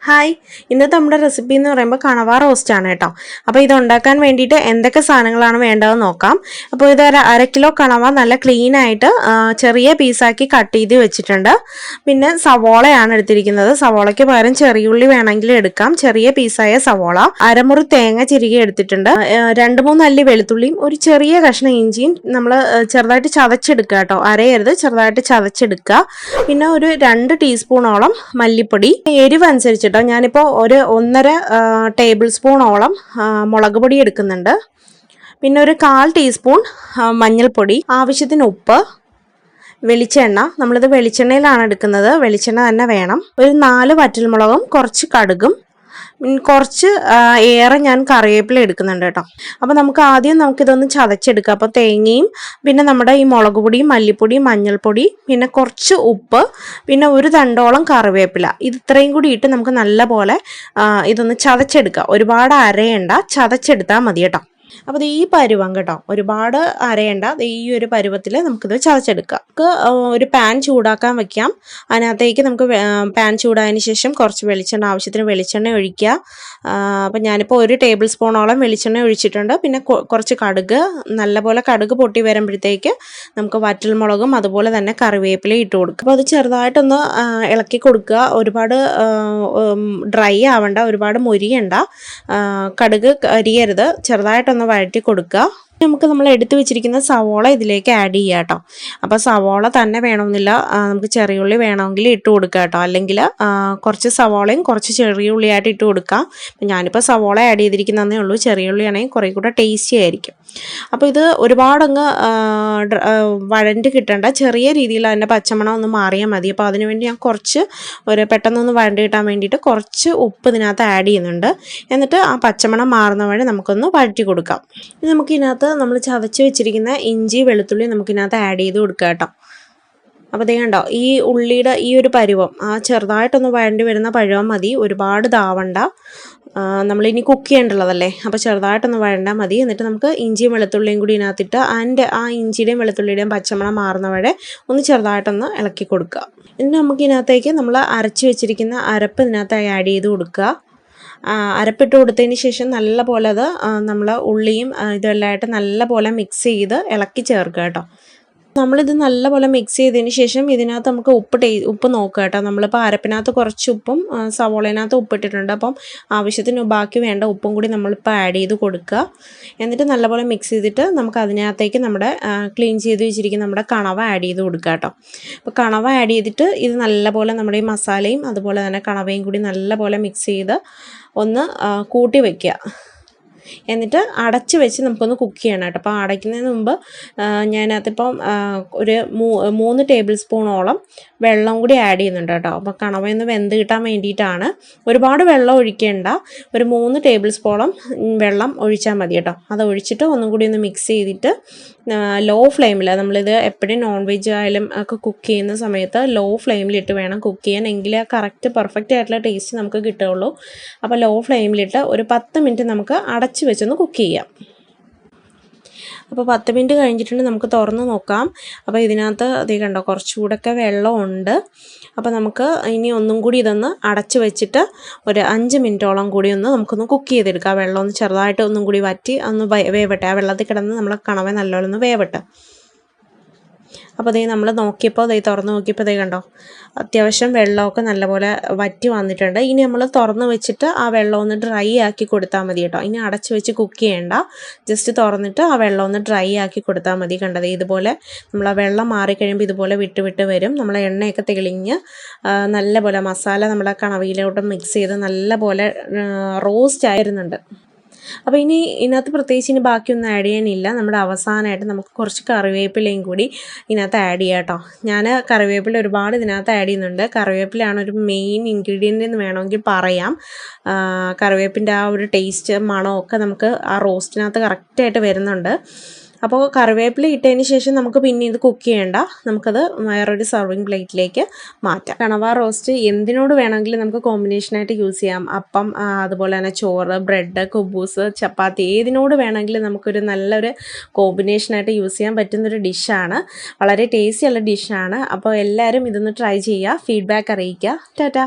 Hi, ഇന്നത്തെ നമ്മുടെ recipe എന്ന് പറയുമ്പോൾ കണവ റോസ്റ്റ് ആണ് കേട്ടോ. അപ്പോൾ ഇത് ഉണ്ടാക്കാൻ വേണ്ടിയിട്ട് എന്തൊക്കെ സാധനങ്ങളാണ് വേണ്ടതെന്ന് നോക്കാം. അപ്പോൾ ഇത് അര കിലോ കണവ നല്ല ക്ലീൻ ആയിട്ട് ചെറിയ പീസാക്കി കട്ട് ചെയ്ത് വെച്ചിട്ടുണ്ട്. പിന്നെ സവോളയാണ് എടുത്തിരിക്കുന്നത്. സവോളയ്ക്ക് പകരം ചെറിയുള്ളി വേണമെങ്കിൽ എടുക്കാം. ചെറിയ പീസായ സവോള, അരമുറി തേങ്ങ ചിരകി എടുത്തിട്ടുണ്ട്, 2-3 അല്ലി വെളുത്തുള്ളിയും ഒരു ചെറിയ കഷ്ണം ഇഞ്ചിയും നമ്മൾ ചെറുതായിട്ട് ചതച്ചെടുക്കുക കേട്ടോ. അരയരുത്, ചെറുതായിട്ട് ചതച്ചെടുക്കുക. പിന്നെ ഒരു 2 ടീസ്പൂണോളം മല്ലിപ്പൊടി, എരിവ് അനുസരിച്ചിട്ട് ഞാനിപ്പോൾ ഒരു 1.5 ടേബിൾ സ്പൂണോളം മുളക് പൊടി എടുക്കുന്നുണ്ട്. പിന്നെ ഒരു 1/4 ടീസ്പൂൺ മഞ്ഞൾപ്പൊടി, ആവശ്യത്തിന് ഉപ്പ്, വെളിച്ചെണ്ണ. നമ്മളിത് വെളിച്ചെണ്ണയിലാണ് എടുക്കുന്നത്, വെളിച്ചെണ്ണ തന്നെ വേണം. ഒരു 4 വറ്റൽമുളകും കുറച്ച് കടുകും കുറച്ച് ഏറെ ഞാൻ കറിവേപ്പില എടുക്കുന്നുണ്ട് കേട്ടോ. അപ്പോൾ നമുക്കിതൊന്ന് ചതച്ചെടുക്കാം. അപ്പോൾ തേങ്ങയും പിന്നെ നമ്മുടെ ഈ മുളക് പൊടിയും മല്ലിപ്പൊടിയും മഞ്ഞൾപ്പൊടി പിന്നെ കുറച്ച് ഉപ്പ് പിന്നെ ഒരു തണ്ടോളം കറിവേപ്പില, ഇത് ഇത്രയും കൂടി ഇട്ട് നമുക്ക് നല്ലപോലെ ഇതൊന്ന് ചതച്ചെടുക്കാം. ഒരുപാട് അരയണ്ട, ചതച്ചെടുത്താൽ മതി കേട്ടോ. അപ്പോൾ ഈ പരുവം കേട്ടോ, ഒരുപാട് അരയണ്ട. ഈ ഒരു പരുവത്തിൽ നമുക്കിത് ചതച്ചെടുക്കാം. നമുക്ക് ഒരു പാൻ ചൂടാക്കാൻ വെക്കാം. അതിനകത്തേക്ക് നമുക്ക് പാൻ ചൂടായതിന് ശേഷം കുറച്ച് വെളിച്ചെണ്ണ, ആവശ്യത്തിന് വെളിച്ചെണ്ണ ഒഴിക്കുക. അപ്പം ഞാനിപ്പോൾ 1 ടേബിൾ സ്പൂണോളം വെളിച്ചെണ്ണ ഒഴിച്ചിട്ടുണ്ട്. പിന്നെ കുറച്ച് കടുക്, നല്ലപോലെ കടുക് പൊട്ടി വരുമ്പോഴത്തേക്ക് നമുക്ക് വറ്റൽമുളകും അതുപോലെ തന്നെ കറിവേപ്പില ഇട്ട് കൊടുക്കുക. അപ്പോൾ അത് ചെറുതായിട്ടൊന്ന് ഇളക്കി കൊടുക്കുക. ഒരുപാട് ഡ്രൈ ആവണ്ട, ഒരുപാട് മൊരിയണ്ട, കടുക് കരിയരുത്, ചെറുതായിട്ടൊന്ന് വഴറ്റി കൊടുക്കുക. നമ്മൾ എടുത്തു വെച്ചിരിക്കുന്ന സവോള ഇതിലേക്ക് ആഡ് ചെയ്യുക കേട്ടോ. അപ്പോൾ സവോള തന്നെ വേണമെന്നില്ല, നമുക്ക് ചെറിയുള്ളി വേണമെങ്കിൽ ഇട്ട് കൊടുക്കുക കേട്ടോ. അല്ലെങ്കിൽ കുറച്ച് സവോളയും കുറച്ച് ചെറിയുള്ളിയായിട്ട് ഇട്ട് കൊടുക്കാം. ഞാനിപ്പോൾ സവോള ആഡ് ചെയ്തിരിക്കുന്നതേ ഉള്ളൂ. ചെറിയുള്ളി ആണെങ്കിൽ കുറേ കൂടെ ടേസ്റ്റി ആയിരിക്കും. അപ്പോൾ ഇത് ഒരുപാടങ്ങ് വഴണ്ട് കിട്ടേണ്ട, ചെറിയ രീതിയിൽ അതിൻ്റെ പച്ചമണം ഒന്ന് മാറിയാൽ മതി. അപ്പോൾ അതിനുവേണ്ടി ഞാൻ കുറച്ച് പെട്ടെന്നൊന്ന് വഴണ്ട് കിട്ടാൻ വേണ്ടിയിട്ട് കുറച്ച് ഉപ്പ് ഇതിനകത്ത് ആഡ് ചെയ്യുന്നുണ്ട്. എന്നിട്ട് ആ പച്ചമണം മാറുന്ന വഴി നമുക്കൊന്ന് വഴറ്റി കൊടുക്കാം. ഇനി നമുക്കിതിനകത്ത് നമ്മൾ ചതച്ച് വെച്ചിരിക്കുന്ന ഇഞ്ചി വെളുത്തുള്ളി നമുക്കിതിനകത്ത് ആഡ് ചെയ്ത് കൊടുക്കുക കേട്ടോ. അപ്പോൾ ദേ കണ്ടോ, ഈ ഉള്ളിയുടെ ഈ ഒരു പരുവം, ആ ചെറുതായിട്ടൊന്ന് വഴണ്ടി വരുന്ന പരുവം മതി, ഒരുപാട് ദാവണ്ട. നമ്മളിനി കുക്ക് ചെയ്യേണ്ടുള്ളതല്ലേ, അപ്പോൾ ചെറുതായിട്ടൊന്ന് വഴണ്ടാൽ മതി. എന്നിട്ട് നമുക്ക് ഇഞ്ചിയും വെളുത്തുള്ളിയും കൂടി ഇതിനകത്തിട്ട് ആ ഇഞ്ചിയുടെയും വെളുത്തുള്ളിയുടെയും പച്ചമണം മാറുന്ന വരെ ഒന്ന് ചെറുതായിട്ടൊന്ന് ഇളക്കി കൊടുക്കുക. എന്നിട്ട് നമുക്കിതിനകത്തേക്ക് നമ്മൾ അരച്ച് വെച്ചിരിക്കുന്ന അരപ്പ് ഇതിനകത്ത് ആഡ് ചെയ്ത് കൊടുക്കുക. അരപ്പിട്ട് കൊടുത്തതിന് ശേഷം നല്ലപോലെ അത് നമ്മൾ ഉള്ളിയും ഇതെല്ലാമായിട്ട് നല്ലപോലെ മിക്സ് ചെയ്ത് ഇളക്കി ചേർക്കുക കേട്ടോ. നമ്മളിത് നല്ലപോലെ മിക്സ് ചെയ്തതിന് ശേഷം ഇതിനകത്ത് നമുക്ക് ഉപ്പ് നോക്കുക കേട്ടോ. നമ്മളിപ്പോൾ അരപ്പിനകത്ത് കുറച്ച് ഉപ്പും സവോളയിനകത്ത് ഉപ്പിട്ടിട്ടുണ്ട്. അപ്പം ആവശ്യത്തിന് ബാക്കി വേണ്ട ഉപ്പും കൂടി നമ്മളിപ്പോൾ ആഡ് ചെയ്ത് കൊടുക്കുക. എന്നിട്ട് നല്ലപോലെ മിക്സ് ചെയ്തിട്ട് നമുക്ക് അതിനകത്തേക്ക് നമ്മുടെ ക്ലീൻ ചെയ്ത് വെച്ചിരിക്കുന്ന നമ്മുടെ കണവ ആഡ് ചെയ്ത് കൊടുക്കുക കേട്ടോ. അപ്പോൾ കണവ ആഡ് ചെയ്തിട്ട് ഇത് നല്ലപോലെ നമ്മുടെ ഈ മസാലയും അതുപോലെ തന്നെ കണവയും കൂടി നല്ലപോലെ മിക്സ് ചെയ്ത് ഒന്ന് കൂട്ടി വയ്ക്കുക. എന്നിട്ട് അടച്ച് വെച്ച് നമുക്കൊന്ന് കുക്ക് ചെയ്യണം കേട്ടോ. അപ്പോൾ അടയ്ക്കുന്നതിന് മുമ്പ് ഞാനതിപ്പം ഒരു 3 ടേബിൾ സ്പൂണോളം വെള്ളം കൂടി ആഡ് ചെയ്യുന്നുണ്ട് കേട്ടോ. അപ്പോൾ കണവയൊന്ന് വെന്ത് കിട്ടാൻ വേണ്ടിയിട്ടാണ്. ഒരുപാട് വെള്ളം ഒഴിക്കേണ്ട, ഒരു 3 ടേബിൾ സ്പൂണോളം വെള്ളം ഒഴിച്ചാൽ മതി കേട്ടോ. അത് ഒഴിച്ചിട്ട് ഒന്നും കൂടി ഒന്ന് മിക്സ് ചെയ്തിട്ട് ലോ ഫ്ലെയിമിൽ, നമ്മളിത് എപ്പോഴും നോൺ വെജ് ആയാലും ഒക്കെ കുക്ക് ചെയ്യുന്ന സമയത്ത് ലോ ഫ്ലെയിമിലിട്ട് വേണം കുക്ക് ചെയ്യാൻ, എങ്കിലേ കറക്റ്റ് പെർഫെക്റ്റ് ആയിട്ടുള്ള ടേസ്റ്റ് നമുക്ക് കിട്ടുകയുള്ളൂ. അപ്പോൾ ലോ ഫ്ലെയിമിലിട്ട് ഒരു 10 മിനിറ്റ് നമുക്ക് അടച്ച് വെച്ചൊന്ന് കുക്ക് ചെയ്യാം. അപ്പോൾ 10 മിനിറ്റ് കഴിഞ്ഞിട്ടുണ്ട്, നമുക്ക് തുറന്ന് നോക്കാം. അപ്പോൾ ഇതിനകത്ത് അതേ കണ്ടോ, കുറച്ചുകൂടെയൊക്കെ വെള്ളമുണ്ട്. അപ്പോൾ നമുക്ക് ഇനി ഒന്നും കൂടി ഇതൊന്ന് അടച്ച് വെച്ചിട്ട് ഒരു 5 മിനിറ്റോളം കൂടി നമുക്കൊന്ന് കുക്ക് ചെയ്തെടുക്കാം. വെള്ളം ഒന്ന് ചെറുതായിട്ട് ഒന്നും കൂടി വറ്റി ഒന്ന് വേവട്ടെ. ആ വെള്ളത്തിൽ കിടന്ന് നമ്മൾ കണവ നല്ലോണം ഒന്ന് വേവട്ടെ. അപ്പോൾ ദേ നമ്മൾ നോക്കിയപ്പോൾ തുറന്ന് നോക്കിയപ്പോൾ കണ്ടോ, അത്യാവശ്യം വെള്ളമൊക്കെ നല്ലപോലെ വറ്റി വന്നിട്ടുണ്ട്. ഇനി നമ്മൾ തുറന്ന് വെച്ചിട്ട് ആ വെള്ളം ഒന്ന് ഡ്രൈ ആക്കി കൊടുത്താൽ മതി കേട്ടോ. ഇനി അടച്ച് വെച്ച് കുക്ക് ചെയ്യേണ്ട, ജസ്റ്റ് തുറന്നിട്ട് ആ വെള്ളം ഒന്ന് ഡ്രൈ ആക്കി കൊടുത്താൽ മതി. കണ്ടത് ഇതുപോലെ നമ്മൾ ആ വെള്ളം മാറിക്കഴിയുമ്പോൾ ഇതുപോലെ വിട്ട് വരും. നമ്മൾ എണ്ണയൊക്കെ തെളിഞ്ഞ് നല്ലപോലെ മസാല നമ്മുടെ കണവയിലോട്ട് മിക്സ് ചെയ്ത് നല്ലപോലെ റോസ്റ്റ് ആയിരുന്നുണ്ട്. അപ്പോൾ ഇനി ഇതിനകത്ത് പ്രത്യേകിച്ച് ഇനി ബാക്കിയൊന്നും ആഡ് ചെയ്യാനില്ല. നമ്മുടെ അവസാനമായിട്ട് നമുക്ക് കുറച്ച് കറിവേപ്പിലയും കൂടി ഇതിനകത്ത് ആഡ് ചെയ്യാം കേട്ടോ. ഞാൻ കറിവേപ്പില ഒരുപാട് ഇതിനകത്ത് ആഡ് ചെയ്യുന്നുണ്ട്. കറിവേപ്പിലയാണ് ഒരു മെയിൻ ഇൻഗ്രീഡിയൻ്റ് എന്ന് വേണമെങ്കിൽ പറയാം. കറിവേപ്പിൻ്റെ ആ ഒരു ടേസ്റ്റ് മണമൊക്കെ നമുക്ക് ആ റോസ്റ്റിനകത്ത് കറക്റ്റായിട്ട് വരുന്നുണ്ട്. അപ്പോൾ കറിവേപ്പില ഇട്ടതിന് ശേഷം നമുക്ക് പിന്നെ ഇത് കുക്ക് ചെയ്യേണ്ട, നമുക്കത് വേറൊരു സർവിങ് പ്ലേറ്റിലേക്ക് മാറ്റാം. കണവ റോസ്റ്റ് എന്തിനോട് വേണമെങ്കിലും നമുക്ക് കോമ്പിനേഷനായിട്ട് യൂസ് ചെയ്യാം. അപ്പം, അതുപോലെ തന്നെ ചോറ്, ബ്രെഡ്, കുബൂസ്, ചപ്പാത്തി, ഏതിനോട് വേണമെങ്കിലും നമുക്കൊരു നല്ലൊരു കോമ്പിനേഷനായിട്ട് യൂസ് ചെയ്യാൻ പറ്റുന്നൊരു ഡിഷാണ്. വളരെ ടേസ്റ്റിയുള്ള ഡിഷാണ്. അപ്പോൾ എല്ലാവരും ഇതൊന്ന് ട്രൈ ചെയ്യുക, ഫീഡ്ബാക്ക് അറിയിക്കുക. ടാറ്റാ.